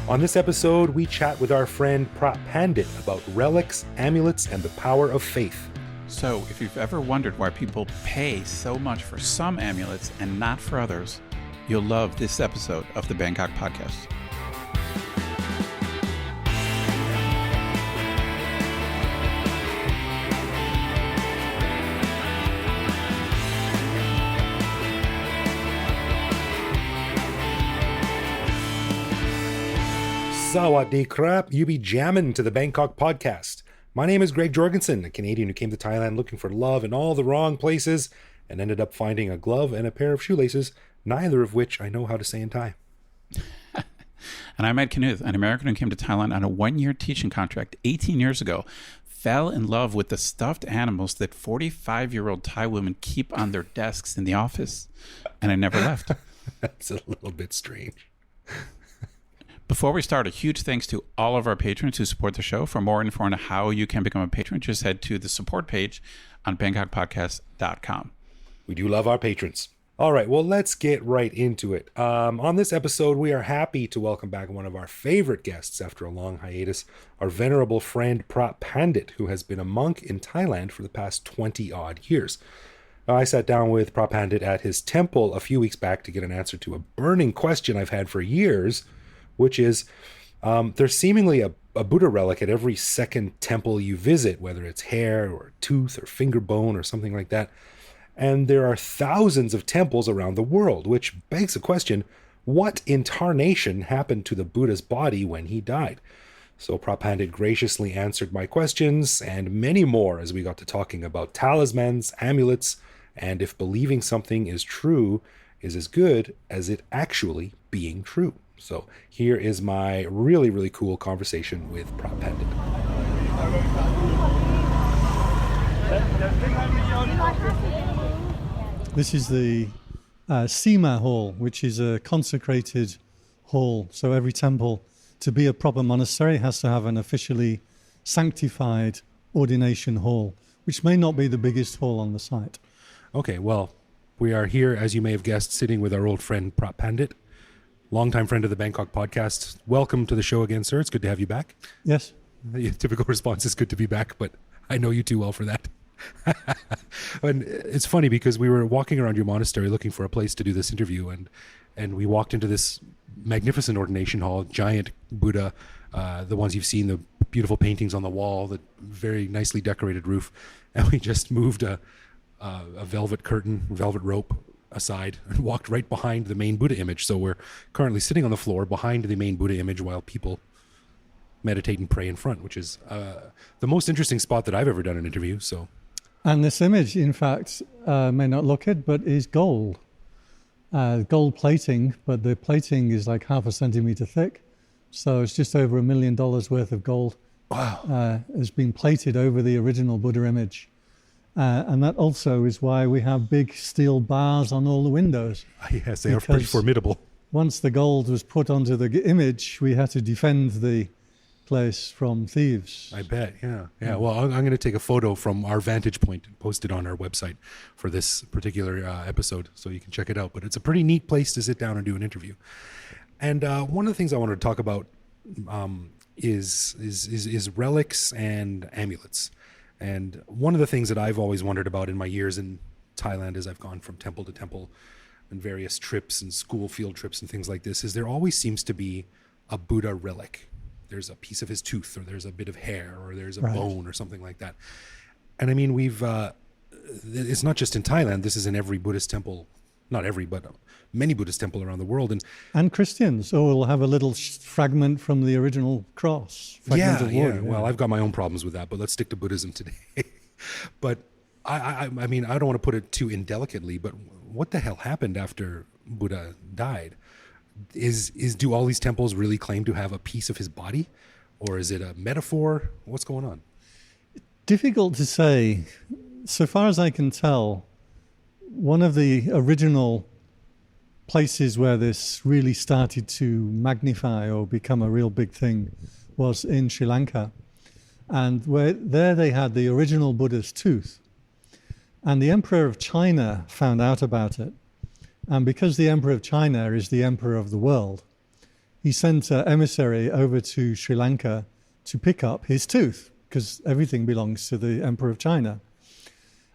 On this episode, we chat with our friend Phra Pandit about relics, amulets, and the power of faith. So, if you've ever wondered why people pay so much for some amulets and not for others, you'll love this episode of the Bangkok Podcast. Sawadee krap, you be jammin' to the Bangkok Podcast. My name is Greg Jorgensen, a Canadian who came to Thailand looking for love in all the wrong places and ended up finding a glove and a pair of shoelaces, neither of which I know how to say in Thai. And I'm Ed Knuth, an American who came to Thailand on a one-year teaching contract 18 years ago, fell in love with the stuffed animals that 45-year-old Thai women keep on their desks in the office, and I never left. That's a little bit strange. Before we start, a huge thanks to all of our patrons who support the show. For more info on how you can become a patron, just head to the support page on bangkokpodcast.com. We do love our patrons. All right, well, let's get right into it. On this episode, we are happy to welcome back one of our favorite guests after a long hiatus, our venerable friend Phra Pandit, who has been a monk in Thailand for the past 20-odd years. I sat down with Phra Pandit at his temple a few weeks back to get an answer to a burning question I've had for years, which is, there's seemingly a Buddha relic at every second temple you visit, whether it's hair or tooth or finger bone or something like that. And there are thousands of temples around the world, which begs the question, what incarnation happened to the Buddha's body when he died? So Phra Pandit graciously answered my questions and many more as we got to talking about talismans, amulets, and if believing something is true is as good as it actually being true. So here is my really, really cool conversation with Phra Pandit. This is the Sima Hall, which is a consecrated hall. So every temple, to be a proper monastery, has to have an officially sanctified ordination hall, which may not be the biggest hall on the site. Okay, well, we are here, as you may have guessed, sitting with our old friend Phra Pandit, longtime friend of the Bangkok Podcast. Welcome to the show again, sir. It's good to have you back. Yes. The typical response is good to be back, but I know you too well for that. And it's funny because we were walking around your monastery looking for a place to do this interview, and we walked into this magnificent ordination hall, giant Buddha, the ones you've seen, the beautiful paintings on the wall, the very nicely decorated roof, and we just moved a velvet curtain, velvet rope aside and walked right behind the main Buddha image. So we're currently sitting on the floor behind the main Buddha image while people meditate and pray in front, which is the most interesting spot that I've ever done an interview. So, and this image, in fact, may not look it, but is gold. Gold plating, but the plating is like 0.5 centimeter thick. So it's just over $1 million worth of gold. Wow. Has been plated over the original Buddha image. And that also is why we have big steel bars on all the windows. Yes, they are pretty formidable. Once the gold was put onto the image, we had to defend the place from thieves. I bet, yeah. Well, I'm going to take a photo from our vantage point and post it on our website for this particular episode, so you can check it out. But it's a pretty neat place to sit down and do an interview. And one of the things I wanted to talk about is relics and amulets. And one of the things that I've always wondered about in my years in Thailand as I've gone from temple to temple and various trips and school field trips and things like this is there always seems to be a Buddha relic. There's a piece of his tooth, or there's a bit of hair, or there's a bone or something like that. And I mean, it's not just in Thailand. This is in every Buddhist temple, not every, but many Buddhist temples around the world. And Christians, we'll have a little fragment from the original cross. Yeah. Well, I've got my own problems with that, but let's stick to Buddhism today. But I mean, I don't want to put it too indelicately, but what the hell happened after Buddha died? Do all these temples really claim to have a piece of his body, or is it a metaphor? What's going on? Difficult to say. So far as I can tell, one of the original places where this really started to magnify or become a real big thing was in Sri Lanka. And there they had the original Buddha's tooth. And the Emperor of China found out about it. And because the Emperor of China is the Emperor of the world, he sent an emissary over to Sri Lanka to pick up his tooth, because everything belongs to the Emperor of China.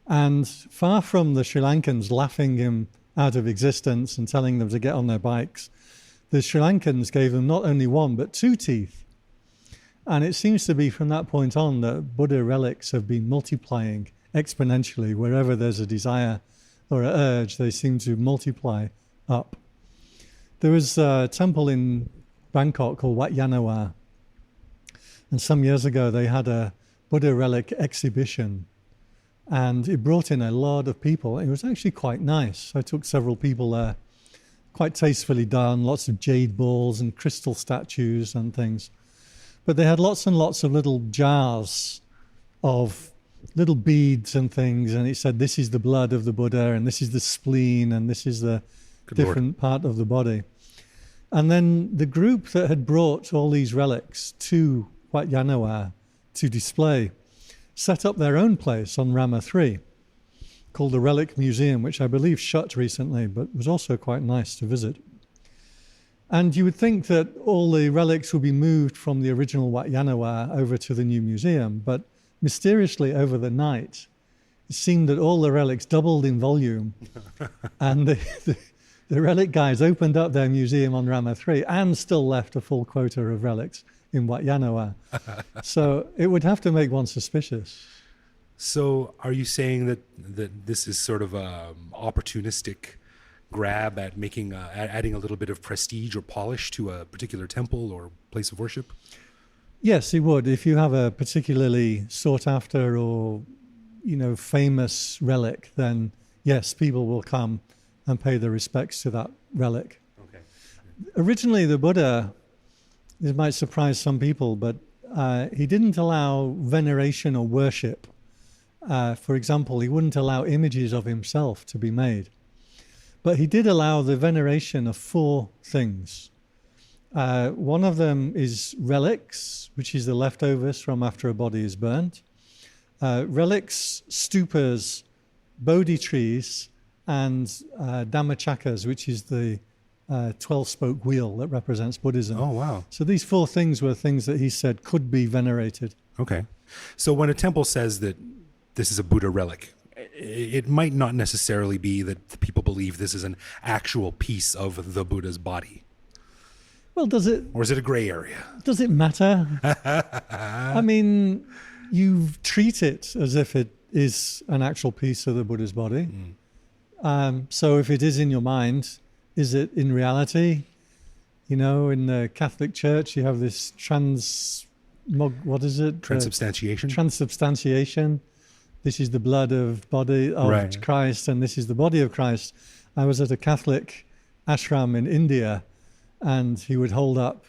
And far from the Sri Lankans laughing him out of existence and telling them to get on their bikes, the Sri Lankans gave them not only one, but 2 teeth. And it seems to be from that point on that Buddha relics have been multiplying exponentially. Wherever there's a desire or an urge, they seem to multiply up. There was a temple in Bangkok called Wat Yanawa. And some years ago, they had a Buddha relic exhibition. And it brought in a lot of people. It was actually quite nice. I took several people there. Quite tastefully done, lots of jade balls and crystal statues and things. But they had lots and lots of little jars of little beads and things, and it said, this is the blood of the Buddha, and this is the spleen, and this is the different part of the body. And then the group that had brought all these relics to Wat Yanawa to display set up their own place on Rama 3 called the Relic Museum, which I believe shut recently, but was also quite nice to visit. And you would think that all the relics would be moved from the original Wat Yanawa over to the new museum, but mysteriously over the night, it seemed that all the relics doubled in volume, and the relic guys opened up their museum on Rama 3 and still left a full quota of relics in Wat Yanawa. So it would have to make one suspicious. So are you saying that this is sort of a opportunistic grab at making adding a little bit of prestige or polish to a particular temple or place of worship? Yes, it would. If you have a particularly sought after or, famous relic, then yes, people will come and pay their respects to that relic. Okay. Originally, the Buddha, this might surprise some people, but he didn't allow veneration or worship. For example, he wouldn't allow images of himself to be made. But he did allow the veneration of 4 things. One of them is relics, which is the leftovers from after a body is burnt. Relics, stupas, Bodhi trees, and Dhammachakas, which is the 12-spoke wheel that represents Buddhism. Oh, wow. So these 4 things were things that he said could be venerated. Okay. So when a temple says that this is a Buddha relic, it might not necessarily be that the people believe this is an actual piece of the Buddha's body. Well, does it? Or is it a gray area? Does it matter? I mean, you treat it as if it is an actual piece of the Buddha's body. So if it is in your mind, is it in reality? In the Catholic Church, you have this Transubstantiation. Transubstantiation. This is the blood of body of Christ, and this is the body of Christ. I was at a Catholic ashram in India, and he would hold up,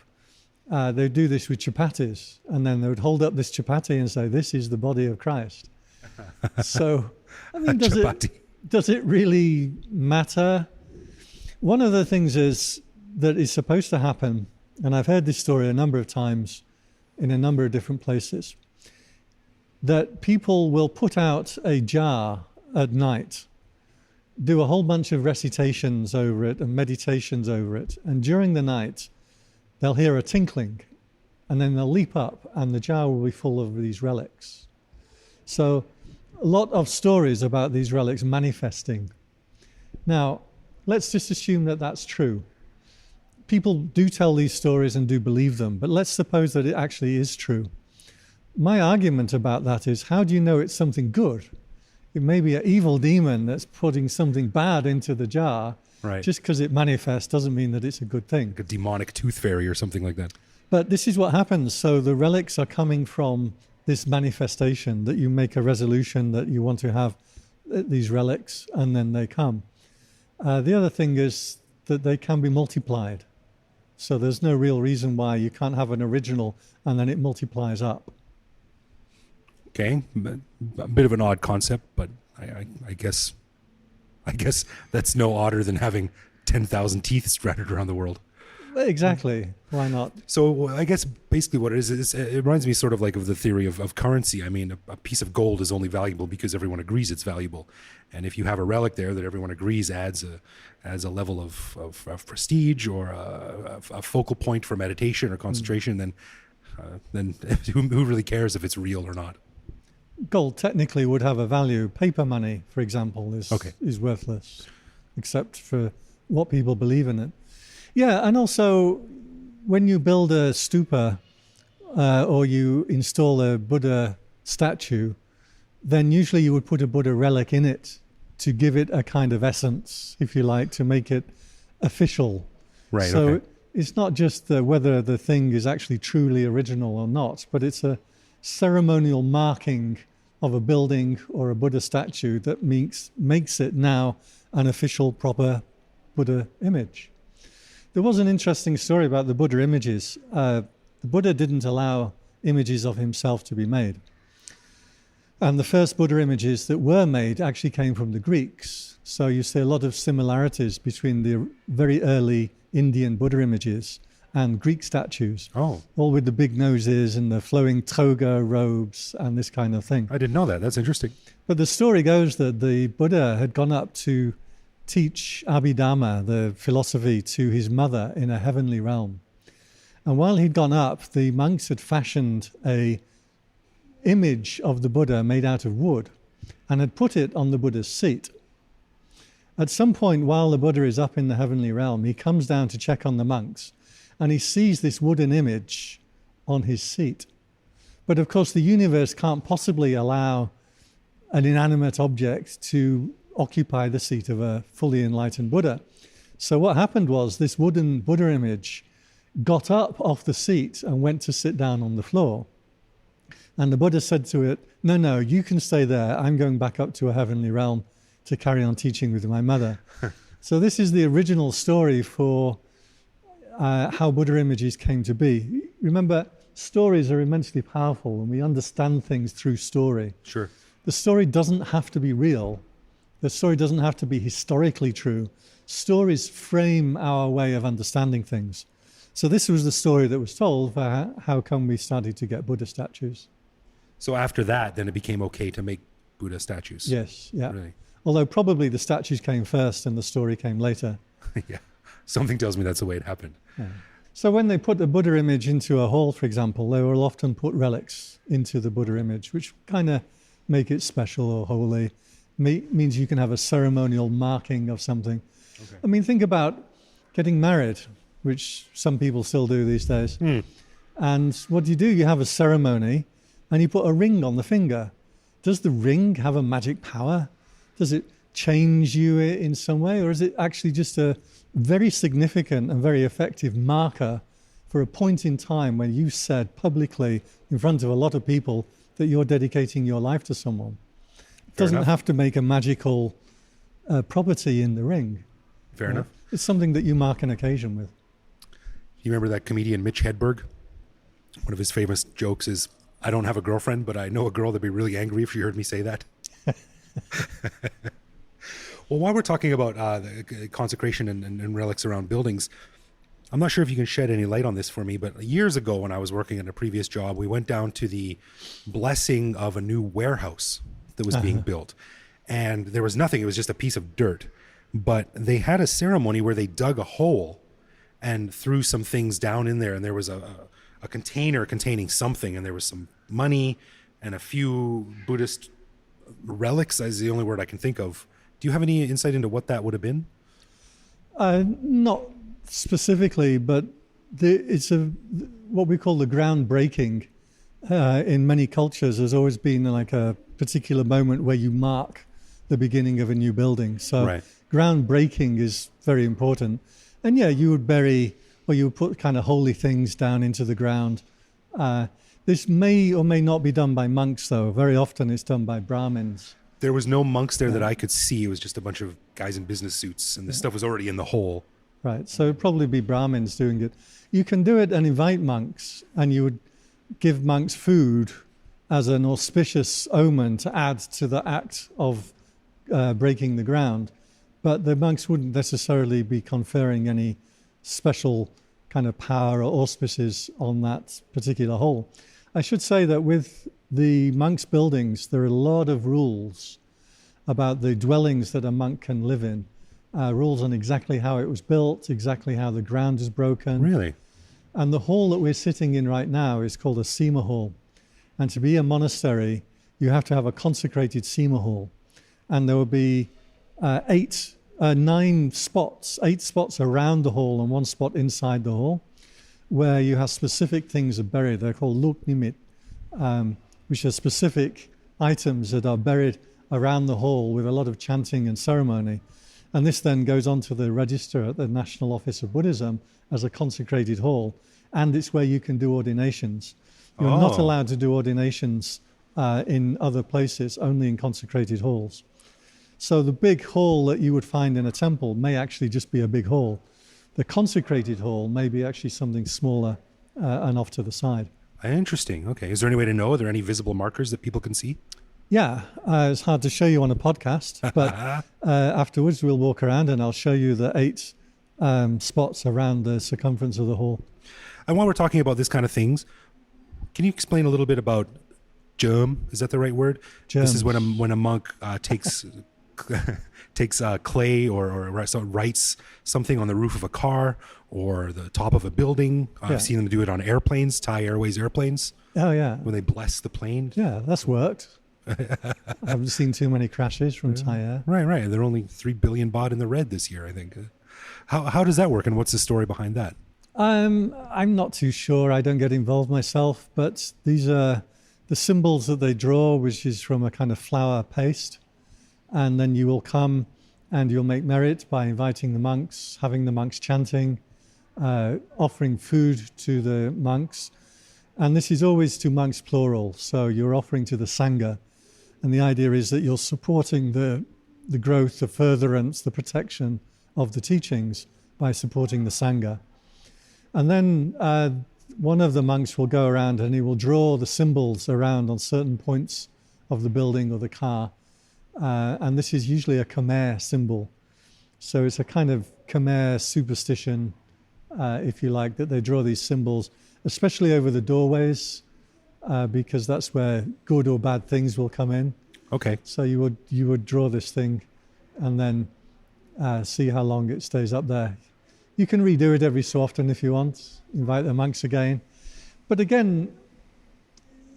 they'd do this with chapatis, and then they would hold up this chapati and say, this is the body of Christ. So, I mean, does it really matter? One of the things that is supposed to happen, and I've heard this story a number of times in a number of different places, that people will put out a jar at night, do a whole bunch of recitations over it and meditations over it, and during the night they'll hear a tinkling, and then they'll leap up and the jar will be full of these relics. So a lot of stories about these relics manifesting. Now, let's just assume that that's true. People do tell these stories and do believe them, but let's suppose that it actually is true. My argument about that is, how do you know it's something good? It may be an evil demon that's putting something bad into the jar. Right. Just because it manifests doesn't mean that it's a good thing. Like a demonic tooth fairy or something like that. But this is what happens. So the relics are coming from this manifestation, that you make a resolution that you want to have these relics, and then they come. The other thing is that they can be multiplied. So there's no real reason why you can't have an original and then it multiplies up. Okay, a bit of an odd concept, but I guess that's no odder than having 10,000 teeth scattered around the world. Exactly. Why not? So I guess basically what it is it reminds me sort of like of the theory of currency. I mean, a piece of gold is only valuable because everyone agrees it's valuable. And if you have a relic there that everyone agrees adds a level of prestige or a focal point for meditation or concentration, then who really cares if it's real or not? Gold technically would have a value. Paper money, for example, is worthless, except for what people believe in it. Yeah, and also when you build a stupa or you install a Buddha statue, then usually you would put a Buddha relic in it to give it a kind of essence, if you like, to make it official. Right. So Okay. it's not just whether the thing is actually truly original or not, but it's a ceremonial marking of a building or a Buddha statue that makes it now an official, proper Buddha image. There was an interesting story about the Buddha images. The Buddha didn't allow images of himself to be made. And the first Buddha images that were made actually came from the Greeks. So you see a lot of similarities between the very early Indian Buddha images and Greek statues. Oh, All with the big noses and the flowing toga robes and this kind of thing. I didn't know that. That's interesting. But the story goes that the Buddha had gone up to teach Abhidhamma, the philosophy, to his mother in a heavenly realm. And while he'd gone up, the monks had fashioned a image of the Buddha made out of wood and had put it on the Buddha's seat. At some point while the Buddha is up in the heavenly realm, he comes down to check on the monks and he sees this wooden image on his seat. But of course the universe can't possibly allow an inanimate object to occupy the seat of a fully enlightened Buddha. So what happened was this wooden Buddha image got up off the seat and went to sit down on the floor. And the Buddha said to it, no, you can stay there. I'm going back up to a heavenly realm to carry on teaching with my mother. So this is the original story for how Buddha images came to be. Remember, stories are immensely powerful and we understand things through story. Sure. The story doesn't have to be real. The story doesn't have to be historically true. Stories frame our way of understanding things. So this was the story that was told for how come we started to get Buddha statues. So after that, then it became okay to make Buddha statues. Yes, yeah. Really? Although probably the statues came first and the story came later. Yeah. Something tells me that's the way it happened. Yeah. So when they put a Buddha image into a hall, for example, they will often put relics into the Buddha image, which kind of make it special or holy. Means you can have a ceremonial marking of something. Okay. I mean, think about getting married, which some people still do these days. And what do? You have a ceremony and you put a ring on the finger. Does the ring have a magic power? Does it change you in some way? Or is it actually just a very significant and very effective marker for a point in time when you said publicly in front of a lot of people that you're dedicating your life to someone? It doesn't have to make a magical property in the ring. Fair enough. It's something that you mark an occasion with. You remember that comedian Mitch Hedberg? One of his famous jokes is, I don't have a girlfriend, but I know a girl that'd be really angry if she heard me say that. Well, while we're talking about the consecration and relics around buildings, I'm not sure if you can shed any light on this for me, but years ago when I was working at a previous job, we went down to the blessing of a new warehouse that was being built. And there was nothing. It was just a piece of dirt. But they had a ceremony where they dug a hole and threw some things down in there. And there was a container containing something. And there was some money and a few Buddhist relics, is the only word I can think of. Do you have any insight into what that would have been? Not specifically, but it's what we call the groundbreaking. In many cultures, there's always been like a particular moment where you mark the beginning of a new building. So groundbreaking is very important. And yeah, you would bury, or you would put kind of holy things down into the ground. This may or may not be done by monks, though. Very often it's done by Brahmins. There was no monks there that I could see. It was just a bunch of guys in business suits, and this stuff was already in the hole. Right, so it'd probably be Brahmins doing it. You can do it and invite monks, and you would give monks food as an auspicious omen to add to the act of breaking the ground. But the monks wouldn't necessarily be conferring any special kind of power or auspices on that particular hole. I should say that with the monks' buildings, there are a lot of rules about the dwellings that a monk can live in. Rules on exactly how it was built, exactly how the ground is broken. Really? And the hall that we're sitting in right now is called a Sema hall. And to be a monastery, you have to have a consecrated Sema hall. And there will be 8 spots around the hall and 1 spot inside the hall where you have specific things are buried. They're called luk nimit, which are specific items that are buried around the hall with a lot of chanting and ceremony. And this then goes on to the register at the National Office of Buddhism as a consecrated hall. And it's where you can do ordinations. You're not allowed to do ordinations in other places, only in consecrated halls. So the big hall that you would find in a temple may actually just be a big hall. The consecrated hall may be actually something smaller and off to the side. Interesting. Okay. Is there any way to know? Are there any visible markers that people can see? Yeah, it's hard to show you on a podcast, but afterwards we'll walk around and I'll show you the 8 spots around the circumference of the hall. And while we're talking about this kind of things, can you explain a little bit about germ? Is that the right word? Germs. This is when a monk takes clay or writes something on the roof of a car or the top of a building. I've seen them do it on airplanes, Thai Airways airplanes. Oh, yeah. When they bless the plane. Yeah, that's worked. I haven't seen too many crashes from Thai Air. Right. They're only 3 billion baht in the red this year, I think. How does that work, and what's the story behind that? I'm not too sure. I don't get involved myself, but these are the symbols that they draw, which is from a kind of flour paste. And then you will come and you'll make merit by inviting the monks, having the monks chanting, offering food to the monks. And this is always to monks plural. So you're offering to the Sangha. And the idea is that you're supporting the growth, the furtherance, the protection of the teachings by supporting the Sangha. And then one of the monks will go around and he will draw the symbols around on certain points of the building or the car. And this is usually a Khmer symbol. So it's a kind of Khmer superstition, if you like, that they draw these symbols, especially over the doorways, because that's where good or bad things will come in. Okay. So you would draw this thing and then see how long it stays up there. You can redo it every so often if you want, invite the monks again. But again,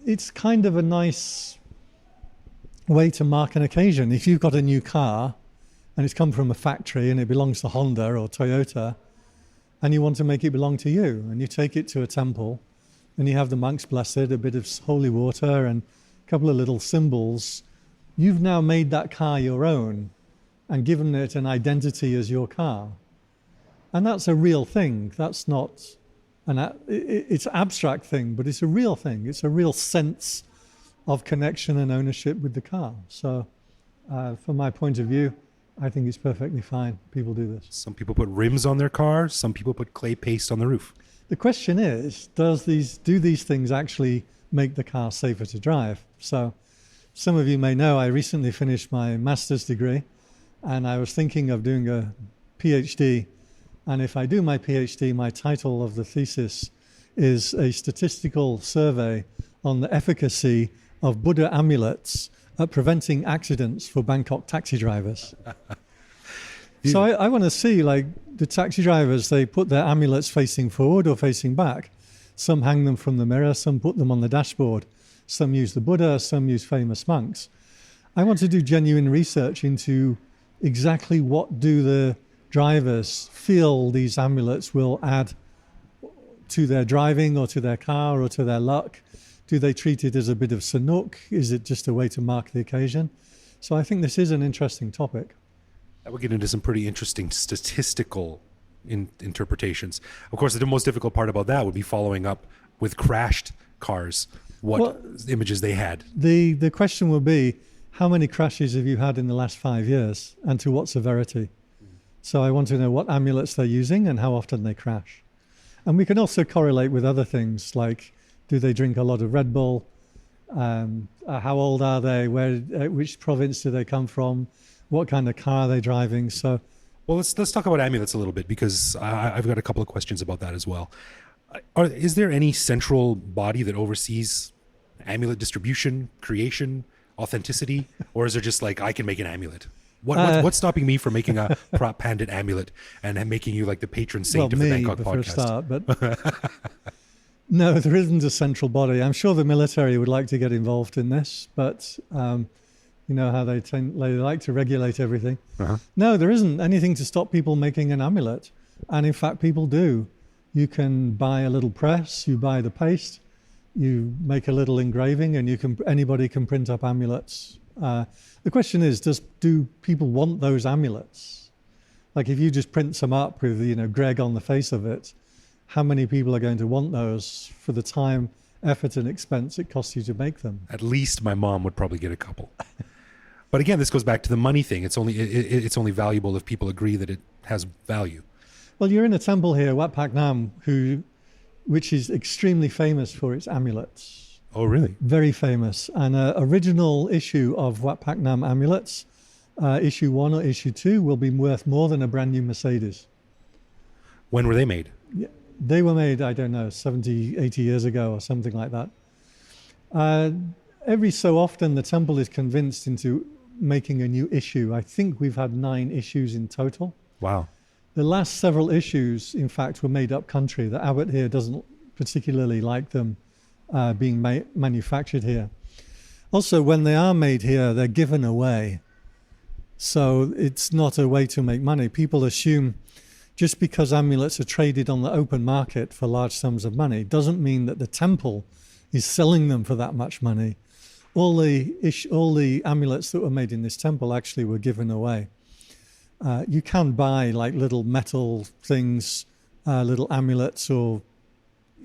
it's kind of a nice way to mark an occasion. If you've got a new car and it's come from a factory and it belongs to Honda or Toyota and you want to make it belong to you, and you take it to a temple and you have the monks bless it, a bit of holy water and a couple of little symbols, you've now made that car your own and given it an identity as your car. And that's a real thing. That's not it's an abstract thing, but it's a real thing. It's a real sense of connection and ownership with the car. So from my point of view, I think it's perfectly fine. People do this. Some people put rims on their cars. Some people put clay paste on the roof. The question is, do these things actually make the car safer to drive? So some of you may know I recently finished my master's degree and I was thinking of doing a PhD. And if I do my PhD, my title of the thesis is a statistical survey on the efficacy of Buddha amulets at preventing accidents for Bangkok taxi drivers. So I want to see, like, the taxi drivers, they put their amulets facing forward or facing back. Some hang them from the mirror, some put them on the dashboard. Some use the Buddha, some use famous monks. I want to do genuine research into exactly what do the drivers feel these amulets will add to their driving or to their car or to their luck. Do they treat it as a bit of sanuk? Is it just a way to mark the occasion? So I think this is an interesting topic. That would get into some pretty interesting statistical interpretations. Of course, the most difficult part about that would be following up with crashed cars, what images they had. The question will be, how many crashes have you had in the last 5 years and to what severity? So I want to know what amulets they're using and how often they crash. And we can also correlate with other things like, do they drink a lot of Red Bull? How old are they? Which province do they come from? What kind of car are they driving? So Well, let's talk about amulets a little bit, because I've got a couple of questions about that as well. Is there any central body that oversees amulet distribution, creation, authenticity, or is there just like, I can make an amulet? What's stopping me from making a Phra Pandit amulet and making you like the patron saint of the Bangkok Podcast? Start, but no, there isn't a central body. I'm sure the military would like to get involved in this, but you know how they like to regulate everything. Uh-huh. No, there isn't anything to stop people making an amulet. And in fact, people do. You can buy a little press, you buy the paste, you make a little engraving, and anybody can print up amulets. The question is, do people want those amulets? Like if you just print some up with, you know, Greg on the face of it, how many people are going to want those for the time, effort, and expense it costs you to make them? At least my mom would probably get a couple. But again, this goes back to the money thing. It's only valuable if people agree that it has value. Well, you're in a temple here, Wat Pak Nam, which is extremely famous for its amulets. Oh, really? Very famous. And an original issue of Wat Pak Nam amulets, issue 1 or issue 2, will be worth more than a brand new Mercedes. When were they made? Yeah, they were made, I don't know, 70, 80 years ago or something like that. Every so often, the temple is convinced into making a new issue. I think we've had 9 issues in total. Wow. The last several issues, in fact, were made up country. The abbot here doesn't particularly like them being manufactured here. Also, when they are made here, they're given away. So it's not a way to make money. People assume just because amulets are traded on the open market for large sums of money doesn't mean that the temple is selling them for that much money. All the amulets that were made in this temple actually were given away. You can buy like little metal things, little amulets, or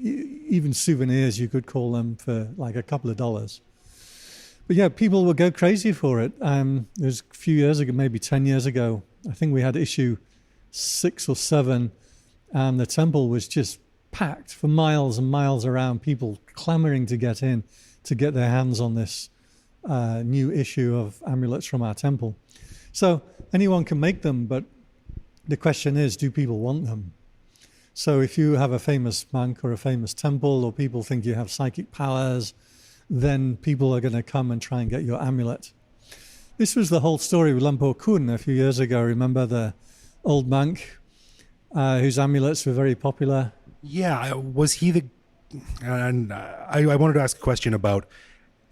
even souvenirs, you could call them, for like a couple of dollars. But yeah, people would go crazy for it. It was a few years ago, maybe 10 years ago, I think we had issue 6 or 7, and the temple was just packed for miles and miles around, people clamoring to get in, to get their hands on this new issue of amulets from our temple. So anyone can make them, but the question is, do people want them? So if you have a famous monk or a famous temple, or people think you have psychic powers, then people are going to come and try and get your amulet. This was the whole story with Lampo Kun a few years ago. Remember the old monk whose amulets were very popular? Yeah, was he the... And I wanted to ask a question about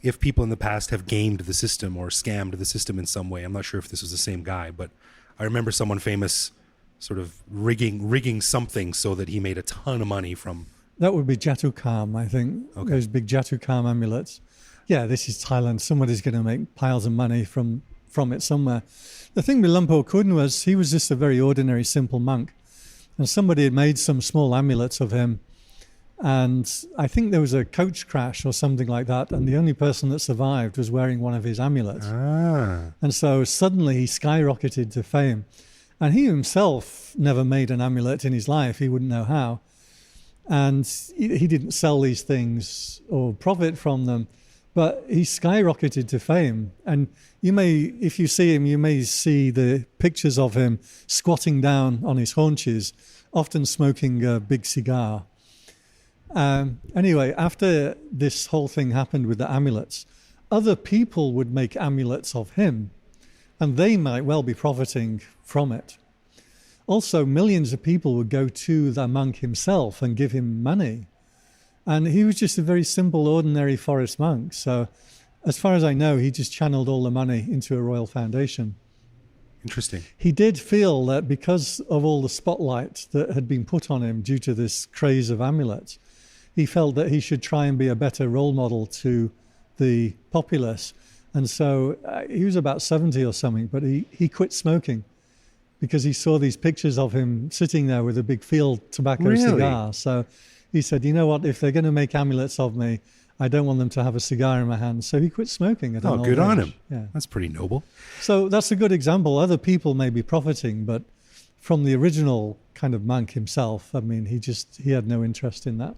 if people in the past have gamed the system or scammed the system in some way. I'm not sure if this was the same guy, but I remember someone famous sort of rigging something so that he made a ton of money from... That would be Jatukam, I think. Okay. Those big Jatukam amulets. Yeah, this is Thailand. Somebody's going to make piles of money from it somewhere. The thing with Lampo Kun was he was just a very ordinary, simple monk. And somebody had made some small amulets of him. And I think there was a coach crash or something like that. And the only person that survived was wearing one of his amulets. Ah. And so suddenly he skyrocketed to fame. And he himself never made an amulet in his life. He wouldn't know how. And he didn't sell these things or profit from them. But he skyrocketed to fame. And you may, if you see him, you may see the pictures of him squatting down on his haunches, often smoking a big cigar. Anyway, after this whole thing happened with the amulets, other people would make amulets of him, and they might well be profiting from it. Also, millions of people would go to the monk himself and give him money. And he was just a very simple, ordinary forest monk. So as far as I know, he just channeled all the money into a royal foundation. Interesting. He did feel that because of all the spotlight that had been put on him due to this craze of amulets, he felt that he should try and be a better role model to the populace. And so he was about 70 or something, but he quit smoking because he saw these pictures of him sitting there with a big field tobacco cigar. So he said, you know what, if they're going to make amulets of me, I don't want them to have a cigar in my hand. So he quit smoking at an old good age. on him. Yeah. That's pretty noble. So that's a good example. Other people may be profiting, but from the original kind of monk himself, I mean, he had no interest in that.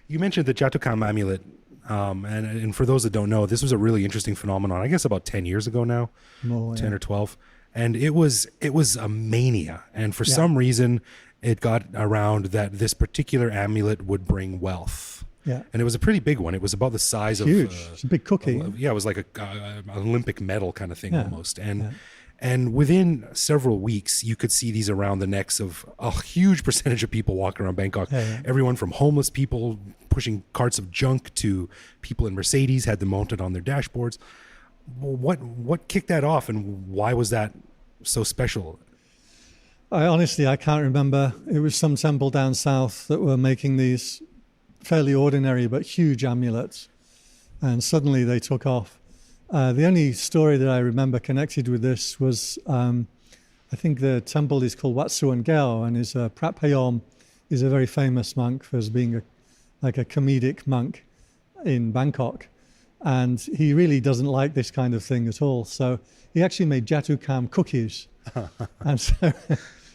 You mentioned the Jatukam amulet, and for those that don't know, this was a really interesting phenomenon, I guess about 10 years ago now, 10 or 12. And it was a mania. And for some reason, it got around that this particular amulet would bring wealth. Yeah. And it was a pretty big one. It was about the size Huge. of... It's a big cookie. It was like an Olympic medal kind of thing almost. And within several weeks, you could see these around the necks of a huge percentage of people walking around Bangkok. Everyone from homeless people pushing carts of junk to people in Mercedes had them mounted on their dashboards. What kicked that off, and why was that so special? I can't remember. It was some temple down south that were making these fairly ordinary but huge amulets, and suddenly they took off. The only story that I remember connected with this was, I think the temple is called Wat Suan Gao, and is Phra Pandit is a very famous monk for being a comedic monk in Bangkok. And he really doesn't like this kind of thing at all. So he actually made Jatu Kam cookies. And so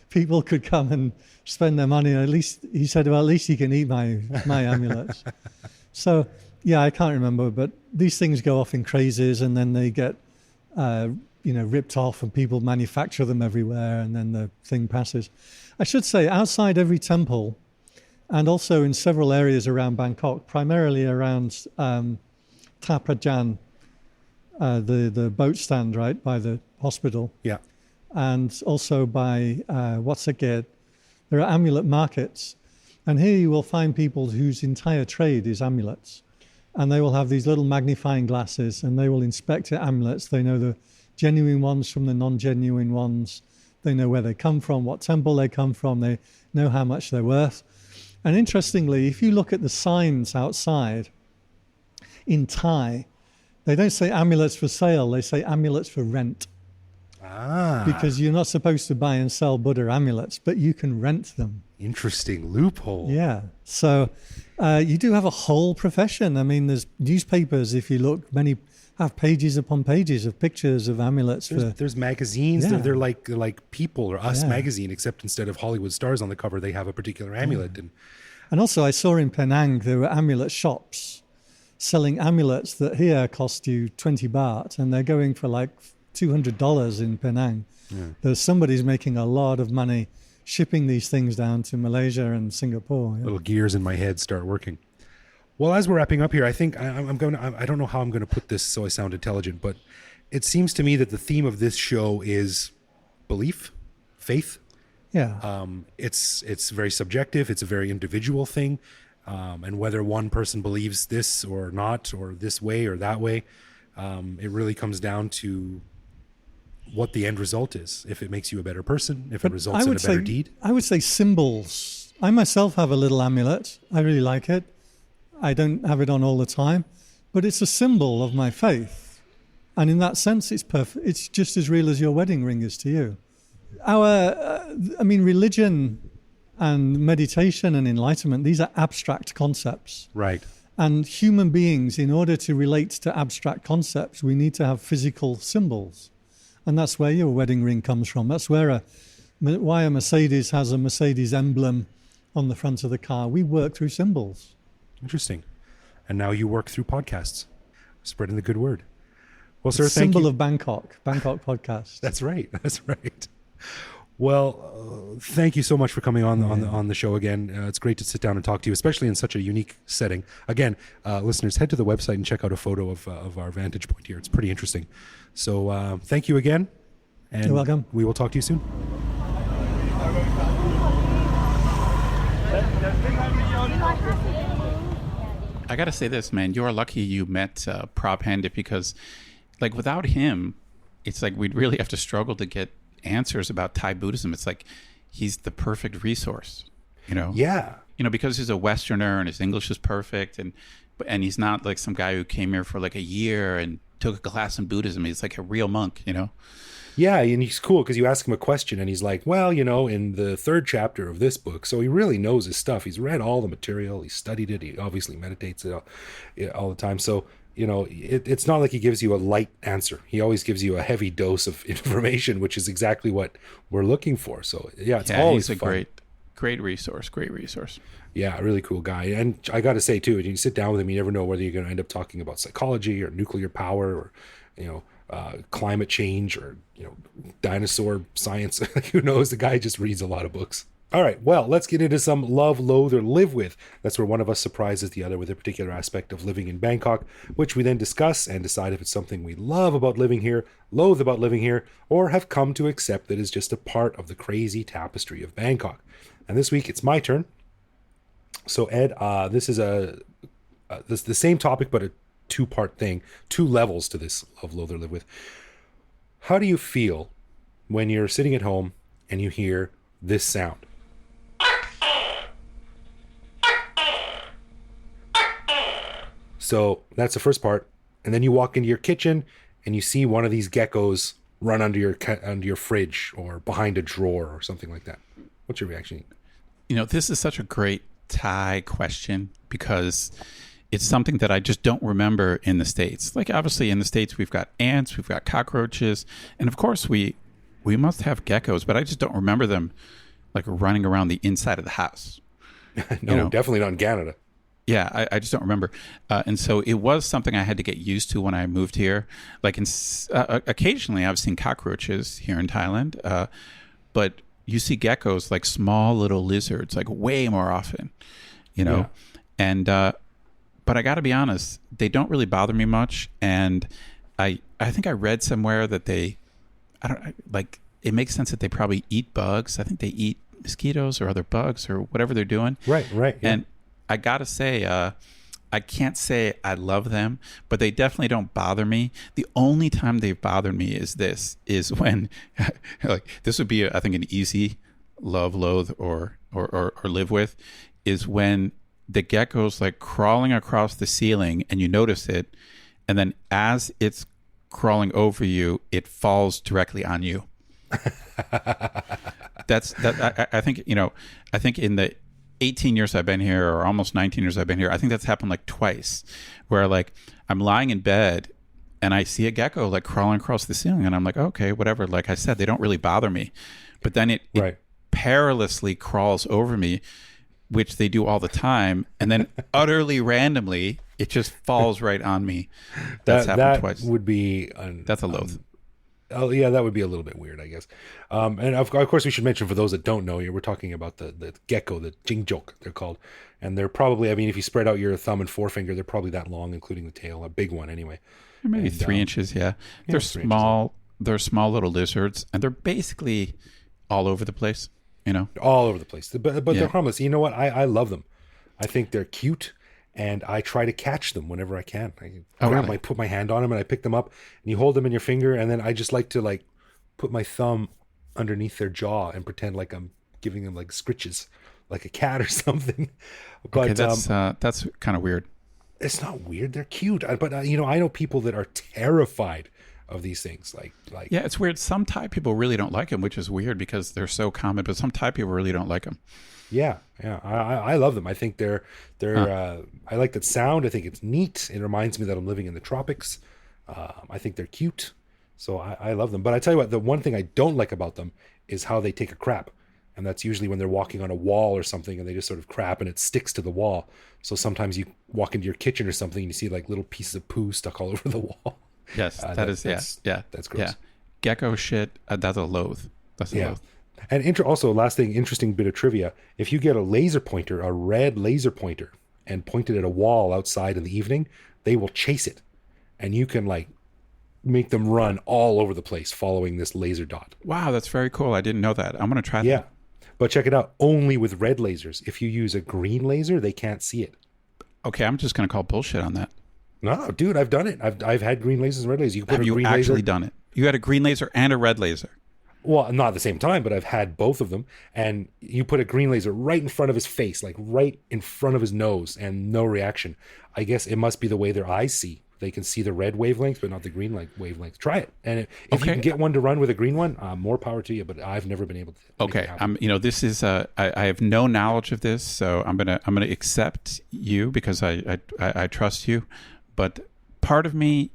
people could come and spend their money. At least, he said, well, at least he can eat my amulets. So, yeah, I can't remember. But these things go off in crazes, and then they get, ripped off, and people manufacture them everywhere, and then the thing passes. I should say, outside every temple, and also in several areas around Bangkok, primarily around... Taprajan, the boat stand, right, by the hospital. Yeah. And also by Watsaked, there are amulet markets. And here you will find people whose entire trade is amulets. And they will have these little magnifying glasses, and they will inspect the amulets. They know the genuine ones from the non-genuine ones. They know where they come from, what temple they come from. They know how much they're worth. And interestingly, if you look at the signs outside, in Thai, they don't say amulets for sale, they say amulets for rent. Because you're not supposed to buy and sell Buddha amulets, but you can rent them. Interesting loophole. Yeah. So you do have a whole profession. I mean, there's newspapers, if you look, many have pages upon pages of pictures of amulets. There's magazines. They're like People or Us magazine, except instead of Hollywood stars on the cover, they have a particular amulet. And also I saw in Penang, there were amulet shops selling amulets that here cost you 20 baht, and they're going for like $200 in Penang. There's somebody's making a lot of money shipping these things down to Malaysia and Singapore. Little gears in my head start working. Well, as we're wrapping up here, I think I don't know how I'm going to put this so I sound intelligent, but it seems to me that the theme of this show is belief, faith. Yeah. It's very subjective. It's a very individual thing. And whether one person believes this or not, or this way or that way, it really comes down to what the end result is. If it makes you a better person, if it results in a better deed. I would say symbols. I myself have a little amulet. I really like it. I don't have it on all the time, but it's a symbol of my faith. And in that sense, it's perfect. It's just as real as your wedding ring is to you. Religion and meditation and enlightenment, these are abstract concepts. Right. And human beings, in order to relate to abstract concepts, we need to have physical symbols. And that's where your wedding ring comes from. That's why a Mercedes has a Mercedes emblem on the front of the car. We work through symbols. Interesting. And now you work through podcasts, spreading the good word. Well, sir, thank you. Symbol of Bangkok Podcast. That's right. Well, thank you so much for coming on the show again. It's great to sit down and talk to you, especially in such a unique setting. Again, listeners, head to the website and check out a photo of our vantage point here. It's pretty interesting. So thank you again. And you're welcome. We will talk to you soon. I got to say this, man. You're lucky you met Phra Pandit, because like without him, it's like we'd really have to struggle to get answers about Thai Buddhism. It's like he's the perfect resource, Yeah. Because he's a Westerner and his English is perfect, and he's not like some guy who came here for like a year and took a class in Buddhism. He's like a real monk, Yeah, and he's cool because you ask him a question and he's like, well, in the third chapter of this book. So he really knows his stuff. He's read all the material. He studied it. He obviously meditates it all the time. So it's not like he gives you a light answer. He always gives you a heavy dose of information, which is exactly what we're looking for. So it's always he's a fun. great resource. Yeah, a really cool guy. And I got to say too, when you sit down with him, you never know whether you're going to end up talking about psychology or nuclear power or, climate change or, dinosaur science. Who knows? The guy just reads a lot of books. All right, well, let's get into some love, loathe, or live with. That's where one of us surprises the other with a particular aspect of living in Bangkok, which we then discuss and decide if it's something we love about living here, loathe about living here, or have come to accept that is just a part of the crazy tapestry of Bangkok. And this week, it's my turn. So, Ed, this is this the same topic, but a two-part thing, two levels to this love, loathe, or live with. How do you feel when you're sitting at home and you hear this sound? So that's the first part. And then you walk into your kitchen and you see one of these geckos run under your fridge or behind a drawer or something like that. What's your reaction? This is such a great Thai question because it's something that I just don't remember in the States. Like, obviously in the States, we've got ants, we've got cockroaches, and of course we must have geckos, but I just don't remember them like running around the inside of the house. No, definitely not in Canada. Yeah, I just don't remember. And so it was something I had to get used to when I moved here. Like, occasionally I've seen cockroaches here in Thailand, but you see geckos, like small little lizards, like way more often, Yeah. And, but I got to be honest, they don't really bother me much. And I think I read somewhere that it makes sense that they probably eat bugs. I think they eat mosquitoes or other bugs or whatever they're doing. Right. Yeah. And I gotta say, I can't say I love them, but they definitely don't bother me. The only time they've bothered me is when, like, this would be, I think, an easy love, loathe, or live with, is when the gecko's like crawling across the ceiling and you notice it, and then as it's crawling over you, it falls directly on you. I think in the 18 years I've been here, or almost 19 years I've been here, I think that's happened like twice, where like I'm lying in bed and I see a gecko like crawling across the ceiling and I'm like, okay, whatever. Like I said, they don't really bother me, but then it perilously crawls over me, which they do all the time. And then utterly randomly, it just falls right on me. That's happened twice. Would be that's a loathe. Oh yeah, that would be a little bit weird, I guess. And of course, we should mention for those that don't know, we're talking about the gecko, the jingjok, they're called, and they're probably, I mean, if you spread out your thumb and forefinger, they're probably that long, including the tail, a big one anyway. Maybe 3 inches, yeah. They're small. They're small little lizards, and they're basically all over the place. All over the place, but they're harmless. You know what? I love them. I think they're cute. And I try to catch them whenever I can. I put my hand on them and I pick them up, and you hold them in your finger, and then I just like to put my thumb underneath their jaw and pretend like I'm giving them like scritches, like a cat or something. But okay, that's kind of weird. It's not weird. They're cute. But I know people that are terrified of these things. Like yeah, it's weird. Some Thai people really don't like them, which is weird because they're so common. But some Thai people really don't like them. Yeah. I love them. I think they're I like that sound. I think it's neat. It reminds me that I'm living in the tropics. I think they're cute. So I love them. But I tell you what, the one thing I don't like about them is how they take a crap. And that's usually when they're walking on a wall or something and they just sort of crap and it sticks to the wall. So sometimes you walk into your kitchen or something and you see like little pieces of poo stuck all over the wall. Yes, that's gross. Yeah. Gecko shit, that's a loathe. That's a loathe. And also, last thing, interesting bit of trivia. If you get a laser pointer, a red laser pointer, and point it at a wall outside in the evening, they will chase it. And you can make them run all over the place following this laser dot. Wow, that's very cool. I didn't know that. I'm going to try that. Yeah. But check it out. Only with red lasers. If you use a green laser, they can't see it. Okay, I'm just going to call bullshit on that. No, dude, I've done it. I've had green lasers and red lasers. Have you actually done it? You had a green laser and a red laser? Well, not at the same time, but I've had both of them. And you put a green laser right in front of his face, like right in front of his nose, and no reaction. I guess it must be the way their eyes see. They can see the red wavelengths, but not the green wavelengths. Try it. And if you can get one to run with a green one, more power to you. But I've never been able to. Okay. This is, I have no knowledge of this, so I'm going to accept you because I trust you. But part of me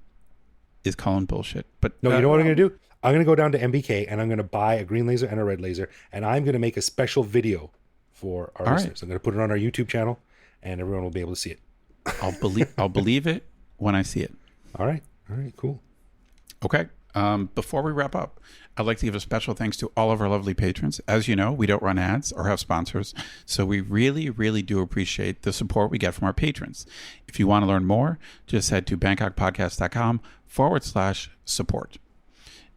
is calling bullshit. But no, you know what I'm going to do? I'm going to go down to MBK and I'm going to buy a green laser and a red laser, and I'm going to make a special video for our listeners. Right. I'm going to put it on our YouTube channel, and everyone will be able to see it. I'll believe it when I see it. All right, cool. Okay. Before we wrap up, I'd like to give a special thanks to all of our lovely patrons. As you know, we don't run ads or have sponsors, so we really, really do appreciate the support we get from our patrons. If you want to learn more, just head to bangkokpodcast.com/support.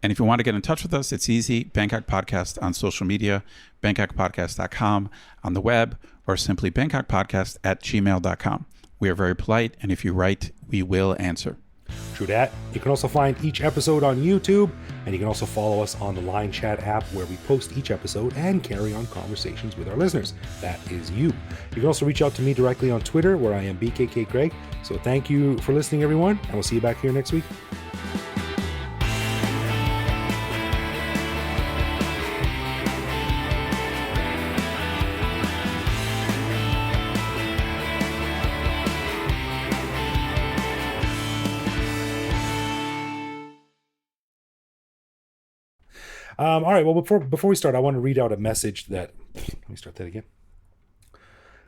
And if you want to get in touch with us, it's easy. Bangkok Podcast on social media, bangkokpodcast.com on the web, or simply bangkokpodcast@gmail.com. We are very polite, and if you write, we will answer. True that. You can also find each episode on YouTube, and you can also follow us on the Line Chat app where we post each episode and carry on conversations with our listeners. That is you. You can also reach out to me directly on Twitter where I am BKK Greg. So thank you for listening, everyone, and we'll see you back here next week. All right. Well, before we start, I want to read out a message that. Let me start that again.